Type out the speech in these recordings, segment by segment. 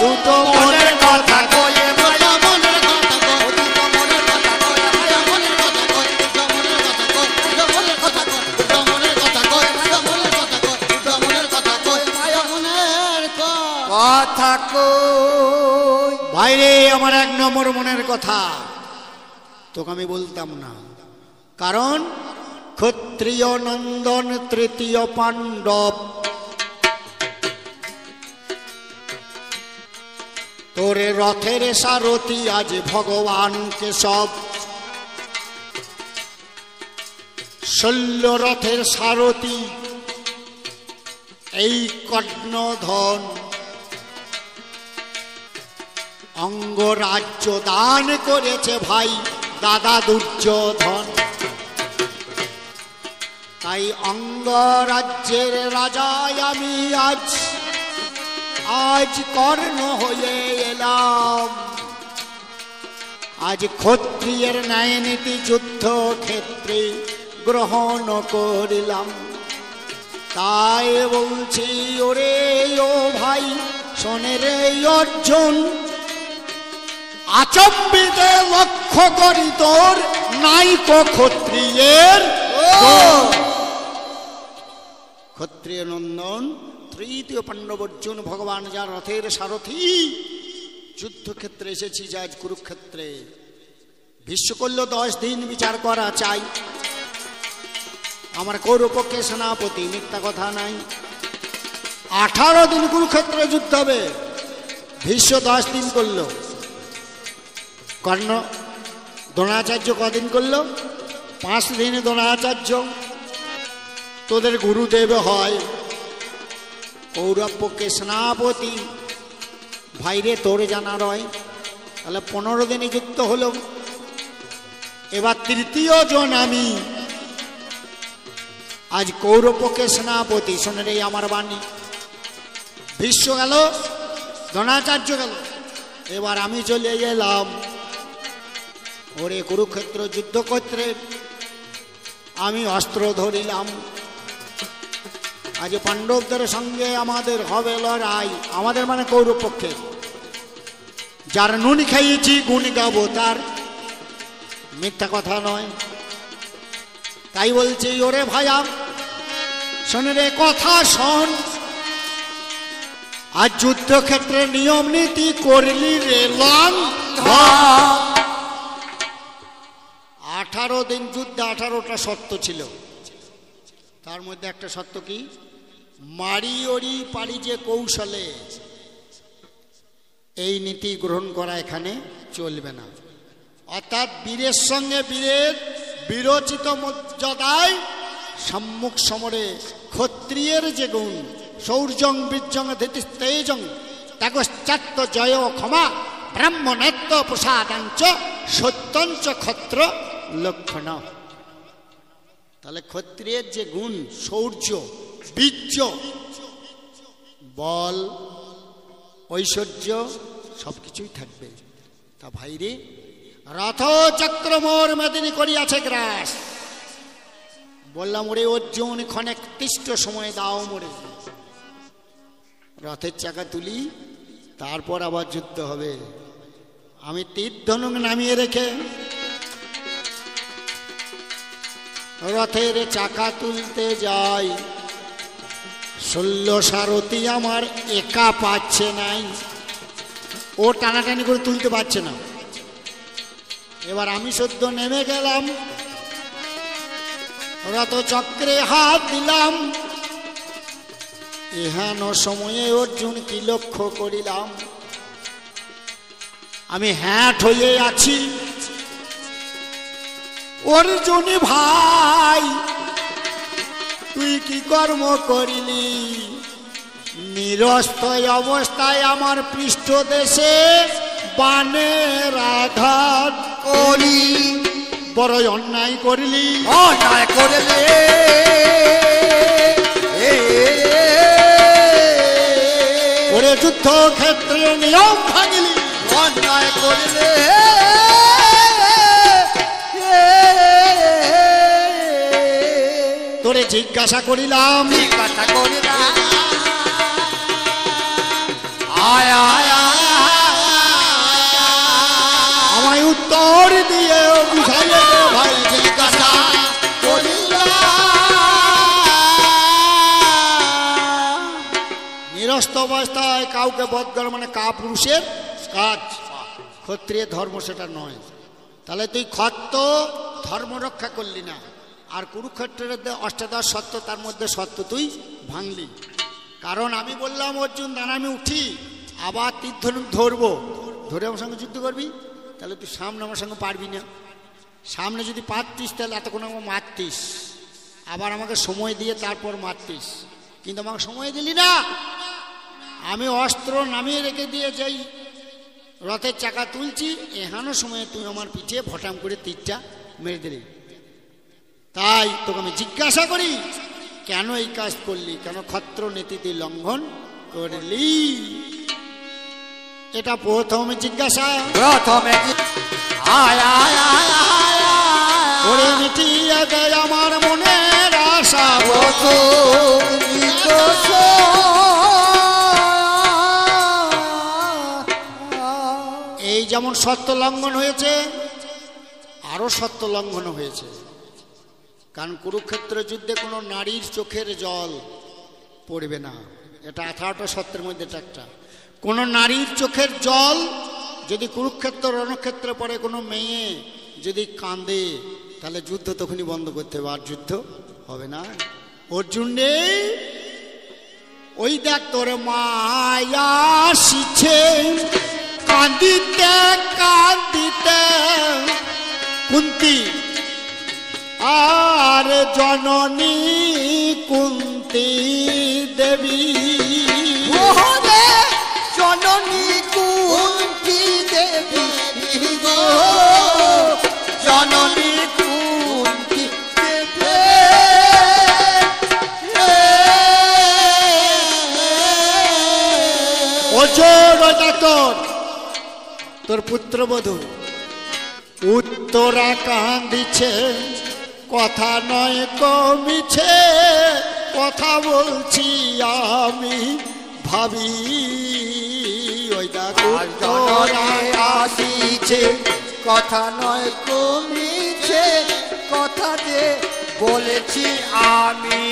দুটো মনের কথা কই মায়া মনের কথা কই, দুটো মনের কথা কই, মায়া মনের কথা কই, দুটো মনের কথা কই, দুটো মনের কথা কই, দুটো মনের কথা কই, মায়া মনের কথা কই, দুটো মনের কথা কই, মায়া মনের কথা কই। বাইরে আমার এক নম্বর মনের কথা তোকে আমি বলতাম না, কারণ ক্ষত্রিয় নন্দন তৃতীয় পাণ্ডব, তোরে রথের সারথি আজ ভগবান কেশব। শল্য রথের সারথি এই কর্ণধন, অঙ্গরাজ্য দান করেছে ভাই দাদা দুর্যোধন। তাই অঙ্গরাজ্যের রাজায় আমি আজ আজ কর্ণ হয়ে এলাম। আজ ক্ষত্রিয়ের ন্যায় নীতি যুদ্ধ ক্ষেত্রে গ্রহণ করিলাম। তাই বলছি ওরে ও ভাই শোনে রে অর্জুন, আচম্বিতে লক্ষ্য করি তোর নাইকো ক্ষত্রিয়ের। ক্ষত্রিয় নন্দন তৃতীয় পাণ্ডব অর্জুন ভগবান যার রথের সারথি, যুদ্ধক্ষেত্রে এসেছি আজ কুরুক্ষেত্রে। ভীষ্ম করল 10 দিন বিচার করা চাই, আমার কৌরপক্ষে সেনাপতি, মিথ্যা কথা নাই। 18 দিন কুরুক্ষেত্রে যুদ্ধ হবে, ভীষ্ম 10 দিন করল। কর্ণ দ্রোণাচার্য কদিন করল? 5 দিন দ্রোণাচার্য। তোদের গুরুদেব হয় কৌরব পক্ষে সেনাপতি, ভাইরে তোর জানা রয়। তাহলে 15 দিনে যুদ্ধ হলো। এবার তৃতীয় জন আমি, আজ কৌরব পক্ষে সেনাপতি। শোনে রে আমার বাণী, ভীষ্ম গেল, দ্রোণাচার্য গেল, এবার আমি চলে গেলাম ওরে কুরুক্ষেত্র যুদ্ধক্ষেত্রে। আমি অস্ত্র ধরিলাম। আজ পাণ্ডবদের সঙ্গে আমাদের হবে লড়াই, আমাদের মানে কৌরব পক্ষে। যার নুন খাইয়েছি গুণ গাবো তার, মিথ্যা কথা নয়। তাই বলছি ওরে ভাইয়া শোনে রে কথা শোন, আজ যুদ্ধক্ষেত্রে নিয়ম নীতি করলি রে লং। 18 দিন যুদ্ধে 18টা শর্ত ছিল, তার মধ্যে একটা শর্ত কি? মারি ওরি পারি যে কৌশলে, এই নীতি গ্রহণ করা এখানে চলবে না। অর্থাৎ বীরের সঙ্গে বীরের বিরচিত মর্যাদায় সম্মুখ সমরে ক্ষত্রিয়ের যে গুণ, শৌর্যং বীর্যং ধৃতিস্তেজং ত্যাগশ্চাত্য জয় ক্ষমা ব্রাহ্মণত্ব প্রসাদাঞ্চ সত্যঞ্চ ক্ষত্র লক্ষণ। তাহলে ক্ষত্রিয়ের যে গুণ, শৌর্য, বীর্য, বল, ঐশ্বর্য সবকিছুই থাকবে। তা ভাইরে রথ চক্র মোর মেদিনী করিয়াছে গ্রাস। বললাম ওরে অর্জুন ক্ষণে তিষ্ট সময় দাও মোরে, রথের চাকা তুলি, তারপর আবার যুদ্ধ হবে। আমি তীর ধনুক নামিয়ে রেখে রথের চাকা তুলতে যাই, শল্য সারথি আমার একা পাচ্ছে নাই, ও টানাটানি করে তুলতে পারছে না। এবার আমি সদ্য নেমে গেলাম, রথ চক্রে হাত দিলাম। এহেন সময়ে অর্জুন কি লক্ষ্য করিলাম, আমি হ্যাট হয়ে আছি। অর্জুন ভাই তুই কি কর্ম করিলি? নিরস্ত অবস্থায় আমার পৃষ্ঠদেশে বাণের আঘাত করি, বড় অন্যায় করিলি। অন্যায় করলে ওরে যুদ্ধ ক্ষেত্রে নিয়ম ভাঙিলি, অন্যায় করলে তোরে জিজ্ঞাসা করিলাম, জিজ্ঞাসা করিলাম, আয় আয় আয় নয়, কাউকে বধ করা মানে কাপুরুষের কাজ। ক্ষত্রিয় ধর্ম সেটা নয়। তাহলে তুই ক্ষত্র ধর্ম রক্ষা করলি না, আর কুরুক্ষেত্রের অষ্টাদশ সত্য, তার মধ্যে সত্য তুই ভাঙলি। কারণ আমি বললাম অর্জুন দাঁড়া, আমি উঠি, আবার তীর ধনুক ধরবো, ধরে আমার সঙ্গে যুদ্ধ করবি, তাহলে তুই সামনে আমার সঙ্গে পারবি না। সামনে যদি পারতিস তাহলে এতক্ষণ আমাকে মারতিস, আবার আমাকে সময় দিয়ে তারপর মারতিস, কিন্তু আমাকে সময় দিলি না। আমি অস্ত্র নামিয়ে রেখে দিয়ে যাই রথের চাকা তুলছি, এহানো সময়ে তুই আমার পিঠে ফটাম করে তীরটা মেরে দিলি। তাই তোকে আমি জিজ্ঞাসা করি, কেন এই কাজ করলি, কেন ক্ষত্র নীতি তুই লঙ্ঘন করলি? এটা প্রথম জিজ্ঞাসা। প্রথমে ওরে মিটিয়ে দে আমার মনের আশা, এই যেমন সত্য লঙ্ঘন হয়েছে, আরো সত্য লঙ্ঘন হয়েছে। কারণ কুরুক্ষেত্র যুদ্ধে কোনো নারীর চোখের জল পড়বে না, এটা 18টা সত্যের মধ্যে একটা। কোনো নারীর চোখের জল যদি কুরুক্ষেত্র রণক্ষেত্রে পড়ে, কোনো মেয়ে যদি কাঁদে, তাহলে যুদ্ধ তখনই বন্ধ করতে হবে, আর যুদ্ধ হবে না। অর্জুন নেই, ওই দেখ তোর মায়া শিছে কাঁদিতে কাঁদিতে কুন্তি আর জননী কুন্তি দেবী, জননী কুন্তি দেবী, জননী কুন্তি দেবী, অজর তোর পুত্রবধূ উত্তরা কাঁদিছে, কথা নয় কমিছে, কথা বলছি আমি ভাবি, ওই উত্তরা কাঁদিছে, কথা নয় কমিছে, কথা যে বলেছি আমি।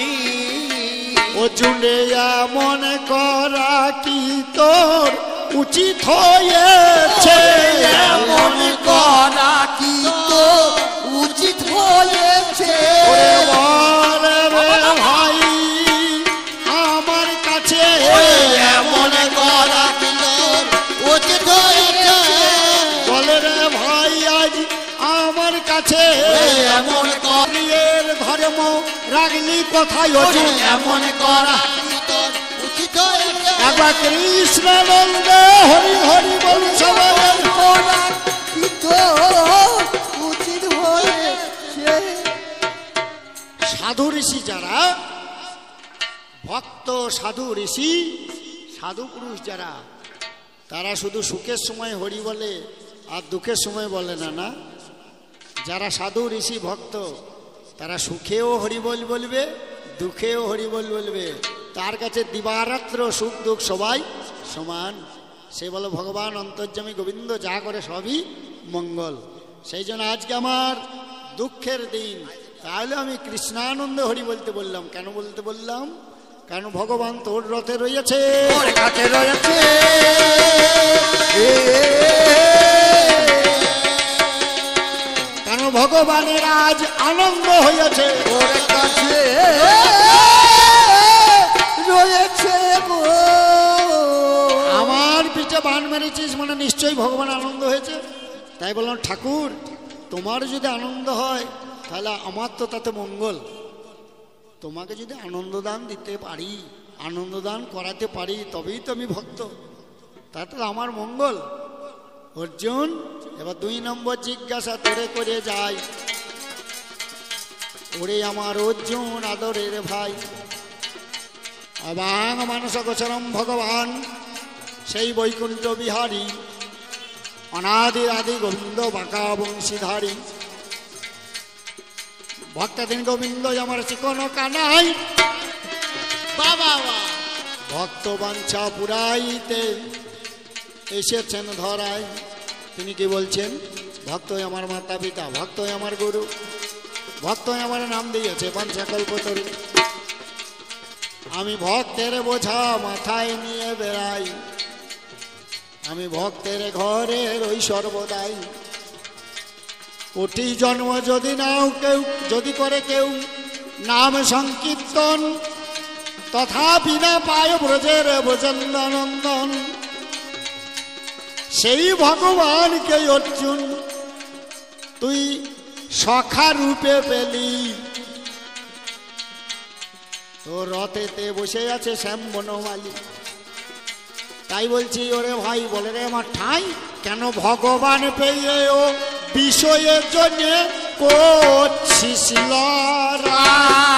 অর্জুনে এমন করা কি তোর উচিত হয়েছে, এমন করা কি তো উচিত হয়েছে? ভাই আমার কাছে এমন করা কি তোর উচিত হয়েছে? বলে রে ভাই আজ আমার কাছে এমন করিয়ের ধর্ম রাগলি কোথায় অর্জুন, এমন করা কি তোর উচিত হয়েছে? একবার কৃষ্ণানন্দ হরি হরি বল সবাই। করা কি তোর উচিত হয়েছে? সাধু ঋষি যারা ভক্ত, সাধু ঋষি, সাধু পুরুষ যারা, তারা শুধু সুখের সময় হরি বলে আর দুঃখের সময় বলে না। না, যারা সাধু ঋষি ভক্ত, তারা সুখেও হরিবল বলবে, দুঃখেও হরিবল বলবে। তার কাছে দিবারাত্র সুখ দুঃখ সবাই সমান। সে বলে ভগবান অন্তর্যামী গোবিন্দ যা করে সবই মঙ্গল। সেই জন্য আজকে আমার দুঃখের দিন, তাহলে আমি কৃষ্ণানন্দ হরি বলতে বললাম। কেন বলতে বললাম? কারণ ভগবান তোর রথে রয়েছে, তোর কাছে রয়েছে, কারণ ভগবানের আজ আনন্দ হয়েছে, তোর কাছে রয়েছে গো। আমার পিঠে বান মেরেছিস মানে নিশ্চয়ই ভগবান আনন্দ হয়েছে। তাই বললাম ঠাকুর তোমার যদি আনন্দ হয় তাহলে আমার তো তাতে মঙ্গল। তোমাকে যদি আনন্দদান দিতে পারি, আনন্দদান করাতে পারি, তবেই তো আমি ভক্ত, তাতে আমার মঙ্গল। অর্জুন এবার 2 নম্বর জিজ্ঞাসা তোরে করে যাই। ওরে আমার অর্জুন আদরের ভাই, অবাং মানস গোচরম ভগবান সেই বৈকুণ্ঠ বিহারী, অনাদির আদি গোবিন্দ বাঁকা বংশীধারী, ভক্তাধীন গোবিন্দ আমার চিকন কানাই, বাবা ভক্ত বাঞ্ছা পুরাইতে এসেছেন ধরায়। তিনি কি বলছেন? ভক্ত আমার মাতা পিতা, ভক্ত আমার গুরু, ভক্ত আমার নাম দিয়েছে বাঞ্ছা কল্পতরু। আমি ভক্তের বোঝা মাথায় নিয়ে বেড়াই, আমি ভক্তের ঘরের ওই সর্বদাই। কোটি জন্ম যদি নাও কেউ, যদি করে কেউ নাম সংকীর্তন, তথাপি না পায় ব্রজের ব্রজেন্দ্রনন্দন। সেই ভগবানকে অর্জুন তুই সখা রূপে পেলি। তোর রথেতে বসে আছে শ্যাম বনমালী। তাই বলছি ওরে ভাই, বলে রে আমার ঠাই, কেন ভগবান পেয়ে ও বিষয়ের জন্য করছিস লড়াই?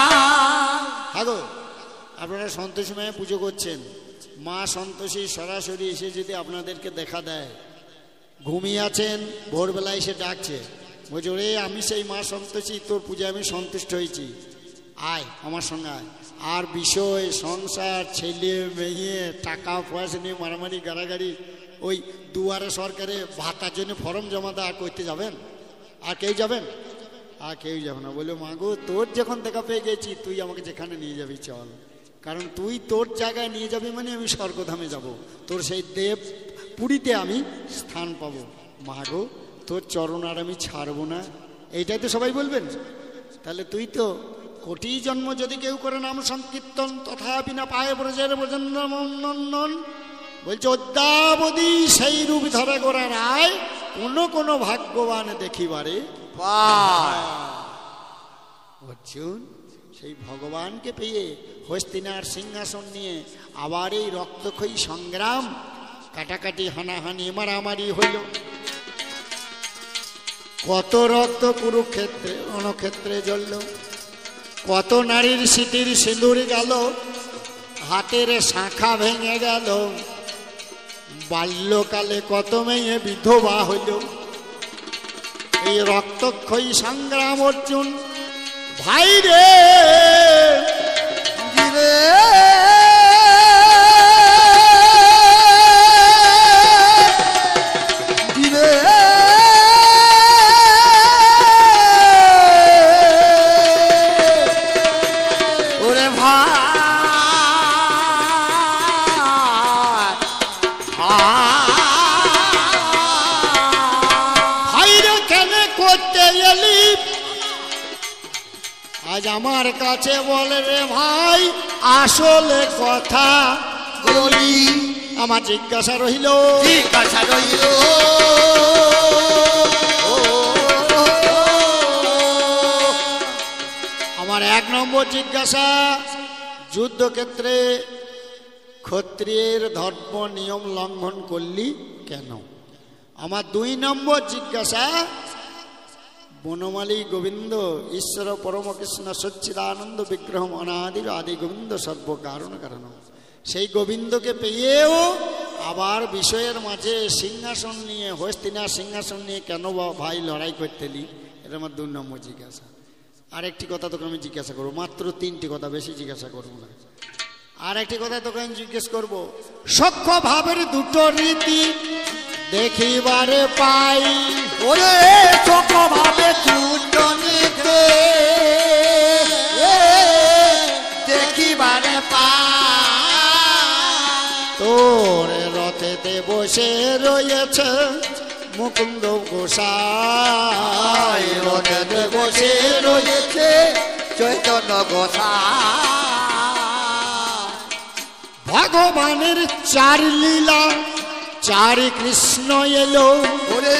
আগো আপনারা সন্তোষী মায়ে পুজো করছেন, মা সন্তোষী সরাসরি এসে যদি আপনাদেরকে দেখা দেয়, ঘুমিয়ে আছেন, ভোরবেলায় এসে ডাকছে, বলছে রে আমি সেই মা সন্তোষী, তোর পূজায় আমি সন্তুষ্ট হয়েছি, আয় আমার সঙ্গে আয়। আর বিষয় সংসার, ছেলে মেয়ে, টাকা পয়সা নিয়ে মারামারি গাড়াগাড়ি, ওই দুয়ারে সরকারে ভাতার জন্য ফর্ম জমা দেওয়া করতে যাবেন? আর কেউ যাবেন? আর কেউ যাবে না। বলে মাগো তোর যখন দেখা পেয়ে গেছি, তুই আমাকে যেখানে নিয়ে যাবি চল, কারণ তুই তোর জায়গায় নিয়ে যাবি মানে আমি স্বর্গধামে যাব, তোর সেই দেব পুরীতে আমি স্থান পাবো। মাগো তোর চরণ আর আমি ছাড়বো না, এইটাই তো সবাই বলবেন। তাহলে তুই তো কোটি জন্ম যদি কেউ করে নাম সংকীর্তন, তথাপি না পায় ব্রজের ব্রজেন্দ্রনন্দন। বলছে অদ্যাবধি সেই রূপ ধরে গোরা রায়, কোন ভাগ্যবান দেখিবারে অর্জুন সেই ভগবানকে পেয়ে হস্তিনার সিংহাসন নিয়ে আবার এই রক্তক্ষয়ী সংগ্রাম, কাটাকাটি, হানাহানি, মারামারি হইল। কত রক্ত কুরুক্ষেত্রে রণক্ষেত্রে জ্বলল, কত নারীর সিটির সিঁদুর গেল, হাতের শাখা ভেঙে গেল, বাল্যকালে কত মেয়ে বিধবা হইল। এই রক্তক্ষয়ী সংগ্রাম অর্জুন ভাই রে আজ আমার কাছে বলে রে ভাই, আসলে কথা বলি। আমার জিজ্ঞাসা রইল, আমার এক নম্বর জিজ্ঞাসা, যুদ্ধক্ষেত্রে ক্ষত্রিয়ের ধর্ম নিয়ম লঙ্ঘন করলি কেন? আমার দুই নম্বর জিজ্ঞাসা, বনমালী গোবিন্দ ঈশ্বর পরম কৃষ্ণ সচ্চিদানন্দ বিগ্রহ অনাদির আদি গোবিন্দ সর্বকারণ কারণ, সেই গোবিন্দকে পেয়েও আবার বিষয়ের মাঝে সিংহাসন নিয়ে, হস্তিনার সিংহাসন নিয়ে কেন ভাই লড়াই করতেলি? এটা আমার 2 নম্বর জিজ্ঞাসা। আর একটি কথা তোকে আমি জিজ্ঞাসা করবো, মাত্র 3টি কথা, বেশি জিজ্ঞাসা করবো না। আর একটি কথা তোকে আমি জিজ্ঞেস করবো, সখ্য ভাবের দুটো রীতি দেখিবারে পাই। ওরে সখ্য ভাবে দুটো রীতি দেখিবারে পাই। তোর রথেতে বসে রয়েছে মুকুন্দ গোসাই, রথেতে বসে রয়েছে চৈতন্য গোসাই। ভগবানের 4 লীলা, 4 কৃষ্ণ এলো। ওরে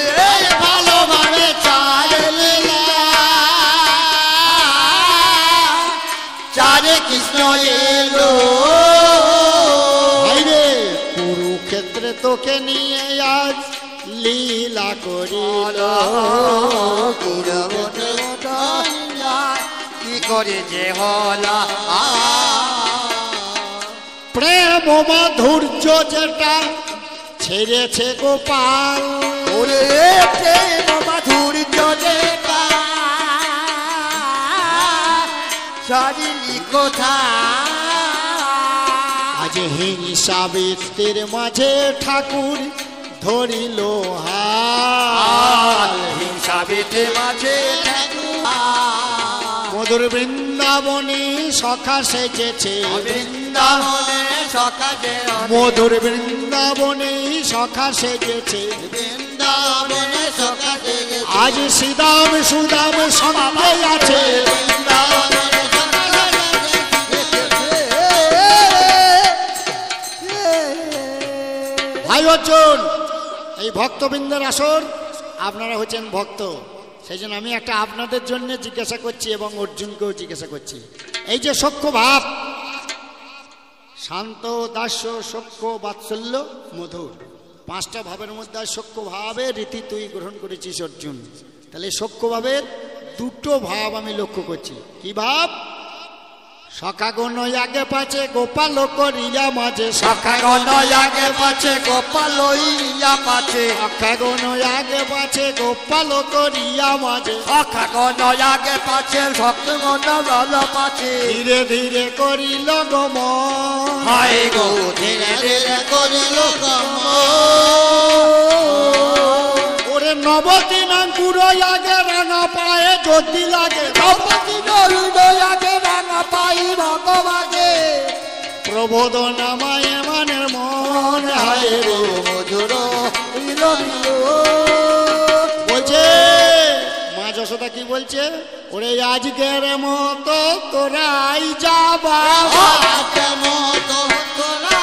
ভালোভাবে 4 লীলা, 4 কৃষ্ণ এলো। ভাইরে কুরুক্ষেত্রে তোকে নিয়ে আজ লীলা করিল। কি করে যে হলা প্রেম মাধুর্য যেটা ছেড়েছে গোপাল। ওরে প্রেম মাধুর্য যেটা সারিলি কোথা। আজ হিংসা বৃত্তির মাঝে ঠাকুর ধরিল হাল। হিংসা বৃত্তির মাঝে মধুর বৃন্দাবনে সখা সেজেছে, বৃন্দাবনে সখা সেজেছে, মধুর বৃন্দাবনে সখা সেজেছে, বৃন্দাবনে সখা সেজেছে। আজ শ্রীদাম সুদাম সঙ্গে আছে, বৃন্দাবনে সখা সেজেছে। ভাই অর্জুন, এই ভক্তবৃন্দের আসর, আপনারা হচ্ছেন ভক্ত, সেই জন্য আমি একটা আপনাদের জন্য জিজ্ঞাসা করছি এবং অর্জুনকেও জিজ্ঞাসা করছি। এই যে সখ্য ভাব, শান্ত, দাস্য, সখ্য, বাৎসল্য, মধুর, পাঁচটা ভাবের মধ্যে সখ্য ভাবের রীতি তুই গ্রহণ করেছিস অর্জুন। তাহলে সখ্য ভাবের দুটো ভাব আমি লক্ষ্য করছি। কি ভাব? সখাগণ আগে পাছে গোপাল করিয়া মাঝে, সখাগণ আগে পাছে গোপাল ইয়া পাছে, সখাগণ আগে পাছে গোপাল করিয়া মাঝে, সখাগণ আগে পাছে ভক্তগণ বল পাছে। ধীরে ধীরে করিল গমন, হায় গো ধীরে ধীরে করিল গমন। ওরে নবদিনাঙ্কুর আগে রাঙা পায়ে যদি লাগে, নবতি নরুদ আগে রাঙা পাই ভগবানে, প্রবোধ নামায় মানের মন হায় রে। মধুর বিল বিল। বলছে মা যশোদা, কি বলছে? ওরে আজকের মতো তোরাই যাবা, আজ মতো তোরা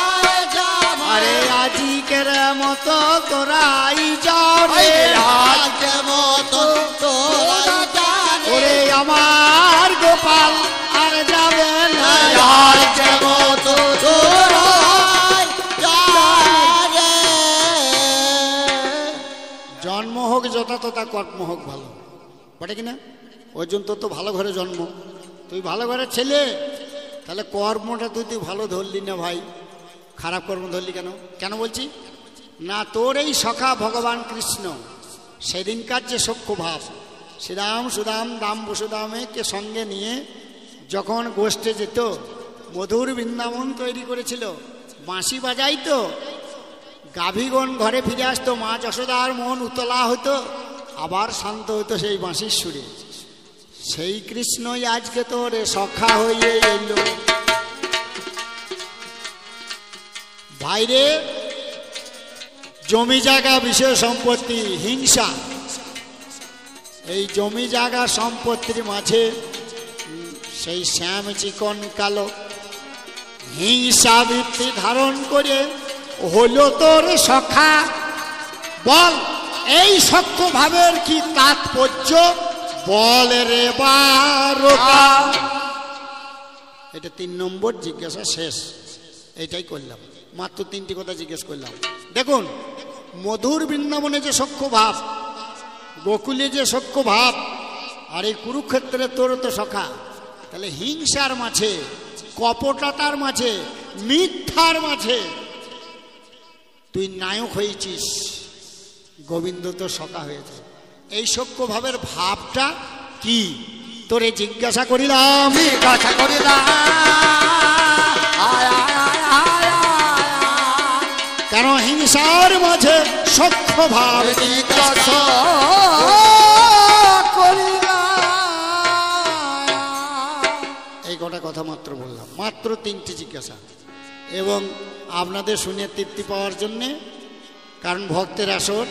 যাবা, আরে আজকের মতো তোরাই যাও রে। আজ মতো তোরা যাবে, ওরে আমার গোপাল আর যাবে না, আজ মতো তোরা যাবে। জন্ম হোক যথা তথা, কর্ম হোক ভালো, বটে কিনা? ওই জন্য তো ভালো ঘরে জন্ম, তুই ভালো ঘরের ছেলে, তাহলে কর্মটা তুই ভালো ধরলি না ভাই, খারাপ কর্ম ধরলি কেন? কেন বলছি না, তোর এই সখা ভগবান কৃষ্ণ সেদিনকার যে সখ্য ভাব, শ্রীরাম সুদাম দাম বসুদামে কে সঙ্গে নিয়ে যখন গোষ্ঠে যেত, মধুর বৃন্দাবন তৈরি করেছিল, বাঁশি বাজাইতো, গাভীগণ ঘরে ফিরে আসতো, মা যশোদার মন উতলা হতো, আবার শান্ত হতো সেই বাঁশির সুরে। সেই কৃষ্ণই আজকে তোর সখা হয়ে এলো। বাইরে জমি জায়গা বিষয় সম্পত্তি, হিংসা, এই জমি জায়গা সম্পত্তির মাঝে সেই শ্যাম চিকন কালো হিংসা বৃত্তি ধারণ করে হলো তোর সখা। বল এই সখ্য ভাবের কি তাৎপর্য? বল রে বারকা। এটা 3 নম্বর জিজ্ঞাসা শেষ, এটাই করলাম, মাত্র 3টি কথা জিজ্ঞেস করলাম। দেখুন, মধুর বৃন্দাবনে যে সখ্য ভাব, গোকুলে যে সখ্য ভাব, আর এই কুরুক্ষেত্রে তোর তো সখা, তাহলে হিংসার মাঝে, কপটতার মাঝে, মিথ্যার মাঝে তুই নায়ক হয়েছিস, গোবিন্দ তো সখা হয়েছে। এই সখ্য ভাবের ভাবটা কি তোরে জিজ্ঞাসা করিলাম, জিজ্ঞাসা করিলাম। কেন হিংসার মাঝে সখ্য ভাব? জিজ্ঞাসা করিলাম। এই কটা কথা মাত্র বললাম, মাত্র 3টি জিজ্ঞাসা, এবং আপনাদের শুনে তৃপ্তি পাওয়ার জন্যে, কারণ ভক্তের আসর